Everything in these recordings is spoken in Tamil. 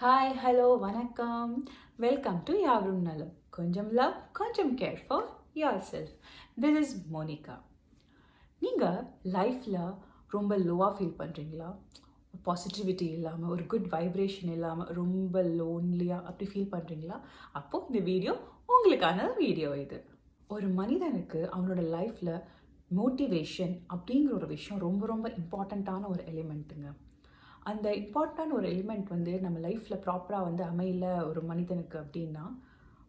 ஹாய் ஹலோ வணக்கம் வெல்கம் டு யாவரும் நலம் கொஞ்சம் லவ் கொஞ்சம் care for yourself. This is Monica. நீங்கள் லைஃப்பில் ரொம்ப லோவாக ஃபீல் பண்ணுறீங்களா? பாசிட்டிவிட்டி இல்லாமல், ஒரு குட் வைப்ரேஷன் இல்லாமல், ரொம்ப லோன்லியாக அப்படி ஃபீல் பண்ணுறீங்களா? அப்போது இந்த வீடியோ உங்களுக்கான வீடியோ இது. ஒரு மனிதனுக்கு அவனோட லைஃப்பில் மோட்டிவேஷன் அப்படிங்கிற ஒரு விஷயம் ரொம்ப ரொம்ப இம்பார்ட்டண்ட்டான ஒரு எலிமெண்ட்டுங்க. அந்த இம்பார்ட்டன்ட் ஒரு எலிமெண்ட் நம்ம லைஃப்பில் ப்ராப்பராக அமையல ஒரு மனிதனுக்கு அப்படின்னா,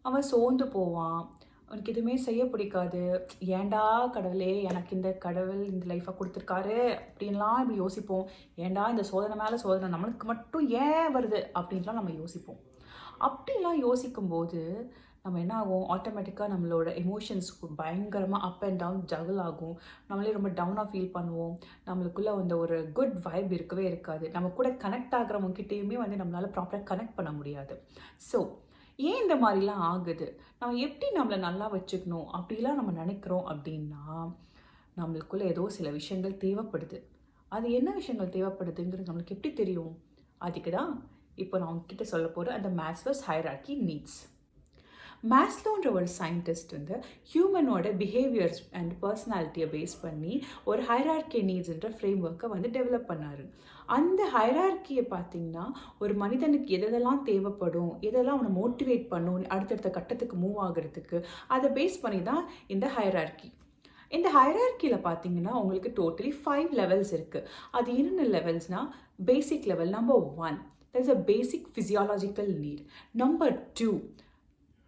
அவன் சோர்ந்து போவான். அவனுக்கு எதுவுமே செய்ய பிடிக்காது. ஏன்டா கடவுளே எனக்கு இந்த கடவுள் இந்த லைஃப்பை கொடுத்துருக்காரு அப்படின்லாம் இப்படி யோசிப்போம். ஏன்டா இந்த சோதனை மேலே சோதனை நம்மளுக்கு மட்டும் ஏன் வருது அப்படின்லாம் நம்ம யோசிப்போம். அப்படிலாம் யோசிக்கும்போது நம்ம என்ன ஆகும், ஆட்டோமேட்டிக்காக நம்மளோட எமோஷன்ஸ் பயங்கரமாக அப் அண்ட் டவுன் ஜகுல் ஆகும். நம்மளே ரொம்ப டவுனாக ஃபீல் பண்ணுவோம். நம்மளுக்குள்ளே ஒரு குட் வைப் இருக்கவே இருக்காது. நம்ம கூட கனெக்ட் ஆகிறவங்ககிட்டையுமே நம்மளால் ப்ராப்பராக கனெக்ட் பண்ண முடியாது. ஸோ ஏன் இந்த மாதிரிலாம் ஆகுது, நம்ம எப்படி நம்மளை நல்லா வச்சுக்கணும் அப்படிலாம் நம்ம நினைக்கிறோம் அப்படின்னா, நம்மளுக்குள்ளே ஏதோ சில விஷயங்கள் தேவைப்படுது. அது என்ன விஷயங்கள் தேவைப்படுதுங்கிறது நம்மளுக்கு எப்படி தெரியும்? அதுக்கு தான் இப்போ நான் உங்ககிட்ட சொல்ல போகிற அந்த மேஸ்லோஸ் ஹைரார்கி நீட்ஸ். மேஸ்லோன்ற ஒரு சயின்டிஸ்ட் ஹியூமனோட பிஹேவியர்ஸ் அண்ட் பர்சனாலிட்டியை பேஸ் பண்ணி ஒரு ஹைரார்கி நீட்ஸ்ன்ற ஃப்ரேம் ஒர்க்கை டெவலப் பண்ணார். அந்த ஹைரார்கியை பார்த்தீங்கன்னா, ஒரு மனிதனுக்கு எதெல்லாம் தேவைப்படும், எதெல்லாம் அவனை மோட்டிவேட் பண்ணும் அடுத்தடுத்த கட்டத்துக்கு மூவ் ஆகிறதுக்கு, அதை பேஸ் பண்ணி தான் இந்த ஹைரார்கி. இந்த ஹைரார்கியில் பார்த்தீங்கன்னா உங்களுக்கு டோட்டலி 5 லெவல்ஸ் இருக்குது. அது என்னென்ன லெவல்ஸ்னால், basic level number 1 there is a basic physiological need. Number 2,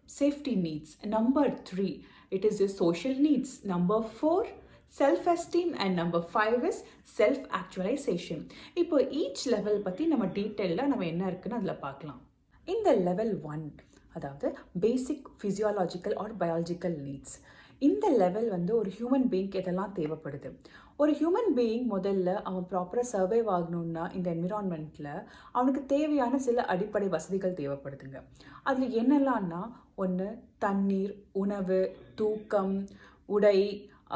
safety needs. Number 3, it is your social needs. Number 4, self-esteem. And number 5 is self-actualization. இப்போ each level பற்றி நம்ம டீட்டெயிலாக நம்ம என்ன இருக்குன்னு அதில் பார்க்கலாம். இந்த லெவல் 1, அதாவது பேசிக் ஃபிசியாலஜிக்கல் ஆர் பயாலஜிக்கல் நீட்ஸ். இந்த லெவல் ஒரு ஹியூமன் பீயிங்க்கு எதெல்லாம் தேவைப்படுது. ஒரு ஹியூமன் பீயிங் முதல்ல அவன் ப்ராப்பராக சர்வைவ் ஆகணும்னா இந்த என்விரான்மெண்ட்டில் அவனுக்கு தேவையான சில அடிப்படை வசதிகள் தேவைப்படுதுங்க. அதில் என்னெல்லாம்னா, ஒன்று தண்ணீர், உணவு, தூக்கம், உடை,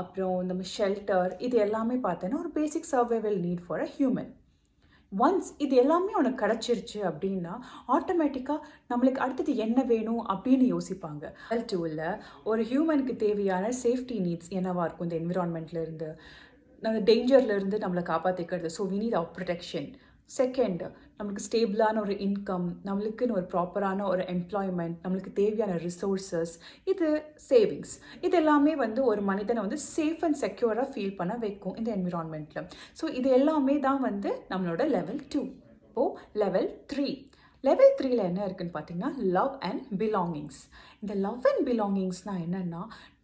அப்புறம் நம்ம ஷெல்டர், இது எல்லாமே பார்த்தோன்னா ஒரு basic survival need for a human. Once இது எல்லாமே அவனுக்கு கிடச்சிருச்சு அப்படின்னா ஆட்டோமேட்டிக்காக நம்மளுக்கு அடுத்தது என்ன வேணும் அப்படின்னு யோசிப்பாங்க. டூவில் ஒரு ஹியூமனுக்கு தேவையான சேஃப்டி நீட்ஸ் என்னவாக இருக்கும், இந்த என்விரான்மெண்ட்லேருந்து நம்ம டேஞ்சர்லேருந்து நம்மளை காப்பாற்றிக்கிறது. So we need our protection. Second, நம்மளுக்கு ஸ்டேபிளான ஒரு இன்கம், நம்மளுக்குன்னு ஒரு ப்ராப்பரான ஒரு எம்ப்ளாய்மெண்ட், நம்மளுக்கு தேவையான ரிசோர்ஸஸ், இது சேவிங்ஸ். இது எல்லாமே ஒரு மனிதனை சேஃப் அண்ட் செக்யூராக ஃபீல் பண்ண வைக்கும் இந்த என்விரான்மெண்ட்டில். ஸோ இது எல்லாமே தான் நம்மளோட லெவல் 2. இப்போது லெவல் 3. லெவல் 3ல் என்ன இருக்குதுன்னு பார்த்தீங்கன்னா, லவ் அண்ட் பிலாங்கிங்ஸ். இந்த லவ் அண்ட் பிலாங்கிங்ஸ்னால் என்னென்னா,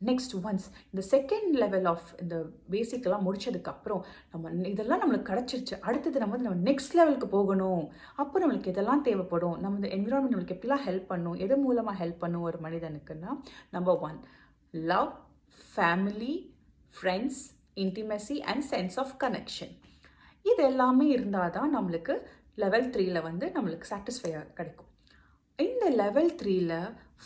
நெக்ஸ்ட் ஒன்ஸ் இந்த செகண்ட் லெவல் ஆஃப் இந்த பேசிக்கெல்லாம் முடித்ததுக்கப்புறம் நம்ம இதெல்லாம் நம்மளுக்கு கிடச்சிருச்சு, அடுத்தது நம்ம நெக்ஸ்ட் லெவலுக்கு போகணும். அப்போ நம்மளுக்கு இதெல்லாம் தேவைப்படும். நம்ம இந்த என்விரான்மெண்ட் நம்மளுக்கு எப்படிலாம் ஹெல்ப் பண்ணும், எது மூலமாக ஹெல்ப் பண்ணும் ஒரு மனிதனுக்குன்னா, number 1 love, family, friends, intimacy and sense of connection. இது எல்லாமே இருந்தால் தான் நம்மளுக்கு லெவல் 3ல் நம்மளுக்கு சாட்டிஸ்ஃபையாக கிடைக்கும். இந்த லெவல் 3ல்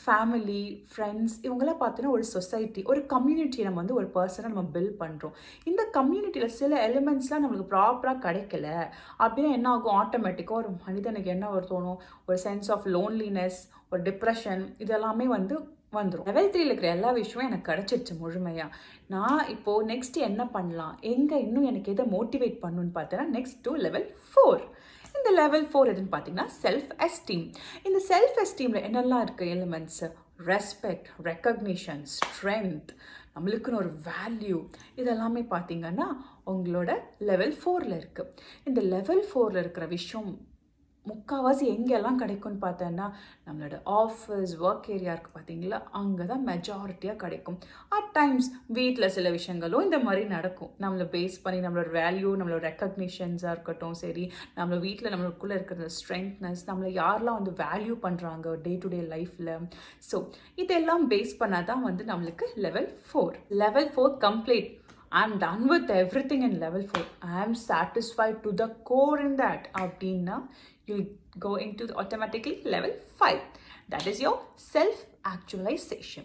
ஃபேமிலி, ஃப்ரெண்ட்ஸ், இவங்களாம் பார்த்தோன்னா ஒரு சொசைட்டி, ஒரு கம்யூனிட்டியை நம்ம ஒரு பர்சனை நம்ம பில்ட் பண்ணுறோம். இந்த கம்யூனிட்டியில் சில எலிமெண்ட்ஸ்லாம் நம்மளுக்கு ப்ராப்பராக கிடைக்கல அப்படின்னா என்ன ஆகும், ஆட்டோமேட்டிக்காக ஒரு மனிதனுக்கு என்ன தோணும், ஒரு சென்ஸ் ஆஃப் லோன்லினஸ், ஒரு டிப்ரெஷன், இதெல்லாமே வந்துடும். லெவல் 3ல் இருக்கிற எல்லா விஷயமும் எனக்கு கிடச்சிருச்சு முழுமையாக. நான் இப்போது நெக்ஸ்ட் என்ன பண்ணலாம், இன்னும் எனக்கு எதை மோட்டிவேட் பண்ணணுன்னு பார்த்தேன்னா, நெக்ஸ்ட் டு லெவல் 4. இந்த லெவல் 4 எதுன்னு பார்த்தீங்கன்னா, செல்ஃப் எஸ்டீம். இந்த செல்ஃப் எஸ்டீமில் என்னெல்லாம் இருக்குது எலிமெண்ட்ஸ், ரெஸ்பெக்ட், ரெக்கக்னிஷன், ஸ்ட்ரென்த், நம்மளுக்குன்னு ஒரு வேல்யூ, இதெல்லாமே பார்த்தீங்கன்னா உங்களோட லெவல் 4ல் இருக்குது. இந்த லெவல் 4ல் இருக்கிற விஷயம் முக்கால்வாசி எங்கெல்லாம் கிடைக்கும்னு பார்த்தோன்னா, நம்மளோட ஆஃபீஸ், ஒர்க் ஏரியா இருக்குது பார்த்தீங்களா, அங்கே தான் மெஜாரிட்டியாக கிடைக்கும். அட் டைம்ஸ் வீட்டில் சில விஷயங்களும் இந்த மாதிரி நடக்கும். நம்மளை பேஸ் பண்ணி நம்மளோட வேல்யூ, நம்மளோட ரெக்கக்னிஷன்ஸாக இருக்கட்டும் சரி, நம்ம வீட்டில் நம்மளுக்குள்ளே இருக்கிற ஸ்ட்ரென்த்னஸ், நம்மளை யாரெல்லாம் வேல்யூ பண்ணுறாங்க டே டு டே லைஃப்பில். ஸோ இதெல்லாம் பேஸ் பண்ணால் தான் நம்மளுக்கு level 4. Level 4 complete. I'm done with everything in level 4. I am satisfied to the core in that. அப்படின்னா you'll go into automatically level 5. That is your self-actualization.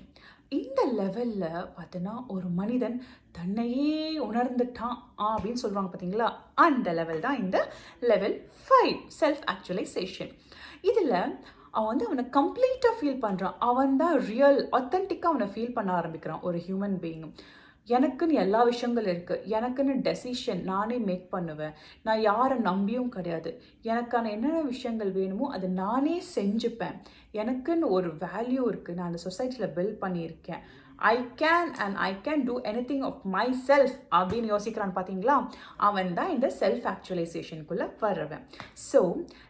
இந்த லெவலில் பார்த்தோன்னா ஒரு மனிதன் தன்னையே உணர்ந்துட்டான் அப்படின்னு சொல்கிறாங்க பார்த்தீங்களா, அந்த லெவல் தான் இந்த லெவல் 5 செல்ஃப் ஆக்சுவலைசேஷன். இதில் அவன் வந்து அவனை கம்ப்ளீட்டாக ஃபீல் பண்ணுறான். அவன் தான் ரியல் ஆத்தென்டிக்காக அவனை ஃபீல் பண்ண ஆரம்பிக்கிறான் ஒரு ஹியூமன் பீயிங். எனக்குன்னு எல்லா விஷயங்கள் இருக்குது, எனக்குன்னு டெசிஷன் நானே மேக் பண்ணுவேன், நான் யாரை நம்பியும் கிடையாது, எனக்கான என்னென்ன விஷயங்கள் வேணுமோ அதை நானே செஞ்சுப்பேன், எனக்குன்னு ஒரு வேல்யூ இருக்குது, நான் அந்த சொசைட்டியில் பில்ட் பண்ணியிருக்கேன், I can do anything of myself அப்படின்னு யோசிக்கிறான்னு பார்த்தீங்களா, அவன் தான் இந்த செல்ஃப் ஆக்சுவலைசேஷனுக்குள்ளே வர்றவன். ஸோ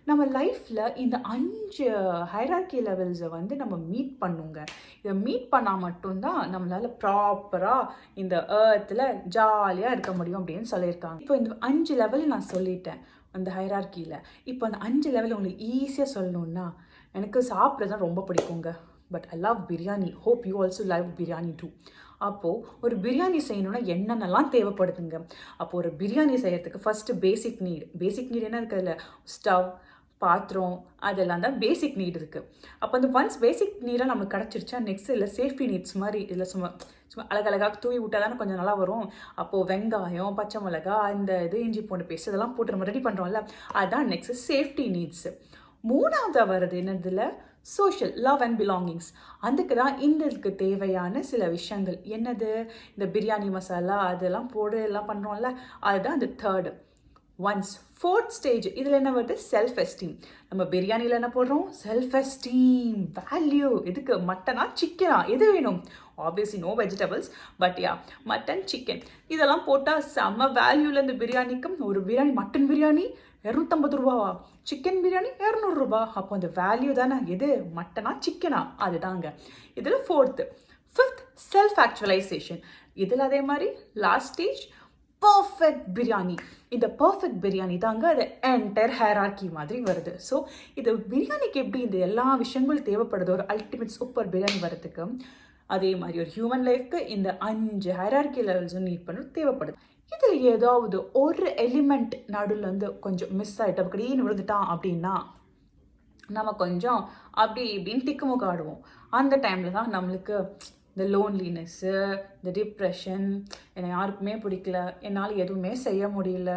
நம்ம லைஃப்பில் இந்த 5 ஹைரார்கி லெவல்ஸை வந்து நம்ம மீட் பண்ணுங்க. இதை மீட் பண்ணால் மட்டும்தான் நம்மளால் ப்ராப்பராக இந்த ஏர்த்தில் ஜாலியாக இருக்க முடியும் அப்படின்னு சொல்லியிருக்காங்க. இப்போ இந்த 5 லெவல் நான் சொல்லிட்டேன் அந்த ஹைரார்கியில். இப்போ அந்த 5 லெவல் உங்களுக்கு ஈஸியாக சொல்லணுன்னா, எனக்கு சாப்பிட்றது தான் ரொம்ப பிடிக்குங்க, but I love biryani. Hope you also love biryani too. அப்போது ஒரு பிரியாணி செய்யணுன்னா என்னென்னலாம் தேவைப்படுதுங்க. அப்போது ஒரு பிரியாணி செய்கிறதுக்கு ஃபஸ்ட்டு பேசிக் நீட் என்ன இருக்குது, அதில் ஸ்டவ், பாத்திரம், அதெல்லாம் தான் பேசிக் நீட் இருக்குது. அப்போ அந்த ஒன்ஸ் பேசிக் நீடாக நமக்கு கிடச்சிருச்சா, நெக்ஸ்ட் இல்லை சேஃப்டி நீட்ஸ் மாதிரி இதில் சும்மா அழகழகாக தூவி விட்டால் தானே கொஞ்சம் நல்லா வரும். அப்போது வெங்காயம், பச்சை மிளகா, அந்த இஞ்சி பூண்டு பேஸ்ட் இதெல்லாம் போட்டு நம்ம ரெடி பண்ணுறோம்ல, அதுதான் நெக்ஸ்ட் சேஃப்டி நீட்ஸு. 3ஆவதாக வருது என்னதில், சோஷியல் லவ் அண்ட் பிலாங்கிங்ஸ். அதுக்கு தான் இதுக்கு தேவையான சில விஷயங்கள். என்னது, இந்த பிரியாணி மசாலா அதெல்லாம் போடு எல்லாம் பண்ணுறோம்ல, அதுதான் அந்த 3rd. ஒன்ஸ் 4th ஸ்டேஜ் இதில் என்ன வருது, செல்ஃப் எஸ்டீம். நம்ம பிரியாணியில் என்ன போடுறோம், செல்ஃப் எஸ்டீம், வேல்யூ. எதுக்கு, மட்டனா சிக்கனா எது வேணும், obviously no vegetables, but yeah mutton chicken இதெல்லாம் போட்டால் செம்ம வேல்யூவில் இந்த பிரியாணிக்கும். ஒரு பிரியாணி, மட்டன் பிரியாணி 250 ரூபாவா, சிக்கன் பிரியாணி 200 ரூபா. அப்போ அந்த வேல்யூ தானே, எது மட்டனா சிக்கனா, அதுதாங்க. இதில் 4th. 5th self actualisation. இதில் அதே மாதிரி லாஸ்ட் ஸ்டேஜ் பர்ஃபெக்ட் பிரியாணி. இந்த பர்ஃபெக்ட் பிரியாணி தாங்க அது என்டையர் ஹைரார்கி மாதிரி வருது. ஸோ இது பிரியாணிக்கு எப்படி இந்த எல்லா விஷயங்களும் தேவைப்படுது ஒரு அல்டிமேட் சூப்பர் பிரியாணி வரதுக்கு, அதே மாதிரி ஒரு ஹியூமன் லைஃப்க்கு இந்த 5 ஹைரார்கி லெவல்ஸும் நீட் பண்ண தேவைப்படுது. இதில் ஏதாவது ஒரு எலிமெண்ட் நடுவில் வந்து கொஞ்சம் மிஸ் ஆகிட்டு அப்படின்னு விழுந்துட்டான் அப்படின்னா நம்ம கொஞ்சம் அப்படி இப்படின்னு திக்குமுக ஆடுவோம். அந்த டைமில் தான் நம்மளுக்கு இந்த லோன்லினஸ்ஸு, இந்த டிப்ரெஷன், என்னை யாருக்குமே பிடிக்கல, என்னால் எதுவுமே செய்ய முடியல,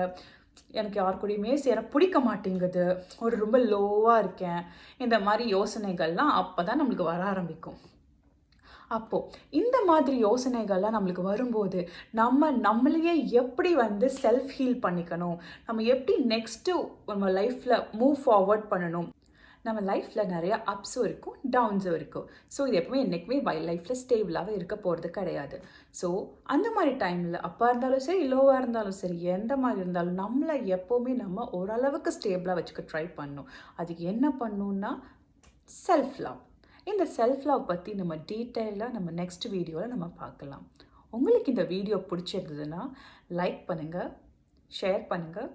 எனக்கு யார் கூடயுமே சேர பிடிக்க மாட்டேங்குது, ஒரு ரொம்ப லோவாக இருக்கேன், இந்த மாதிரி யோசனைகள்லாம் அப்போ தான் நம்மளுக்கு வர ஆரம்பிக்கும். அப்போது இந்த மாதிரி யோசனைகள்லாம் நம்மளுக்கு வரும்போது நம்மளையே எப்படி வந்து செல்ஃப் ஹீல் பண்ணிக்கணும், நம்ம எப்படி நெக்ஸ்ட்டு நம்ம லைஃப்பில் மூவ் ஃபார்வர்ட் பண்ணணும். நம்ம லைஃப்பில் நிறையா அப்ஸும் இருக்கும், டவுன்ஸும் இருக்கும். ஸோ இது எப்பவுமே என்றைக்குமே லைஃப்பில் ஸ்டேபிளாகவே இருக்க போகிறது கிடையாது. ஸோ அந்த மாதிரி டைமில் அப்பா இருந்தாலும் சரி, லோவாக இருந்தாலும் சரி, எந்த மாதிரி இருந்தாலும் நம்மளை எப்போவுமே நம்ம ஓரளவுக்கு ஸ்டேபிளாக வச்சுக்க ட்ரை பண்ணணும். அதுக்கு என்ன பண்ணணுன்னா செல்ஃப் லவ். இந்த செல்ஃப் லவ் பற்றி நம்ம டீட்டெயிலாக நம்ம நெக்ஸ்ட் வீடியோவில் நம்ம பார்க்கலாம். உங்களுக்கு இந்த வீடியோ பிடிச்சிருந்ததுன்னா லைக் பண்ணுங்கள், ஷேர் பண்ணுங்கள்,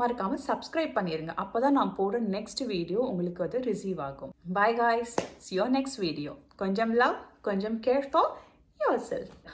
மறக்காமல் சப்ஸ்கிரைப் பண்ணிடுங்க. அப்போ தான் நான் போடுற நெக்ஸ்ட் வீடியோ உங்களுக்கு அது ரிசீவ் ஆகும். By guys, see you next video. கொஞ்சம் லவ், கொஞ்சம் கேர் ஃபார் yourself.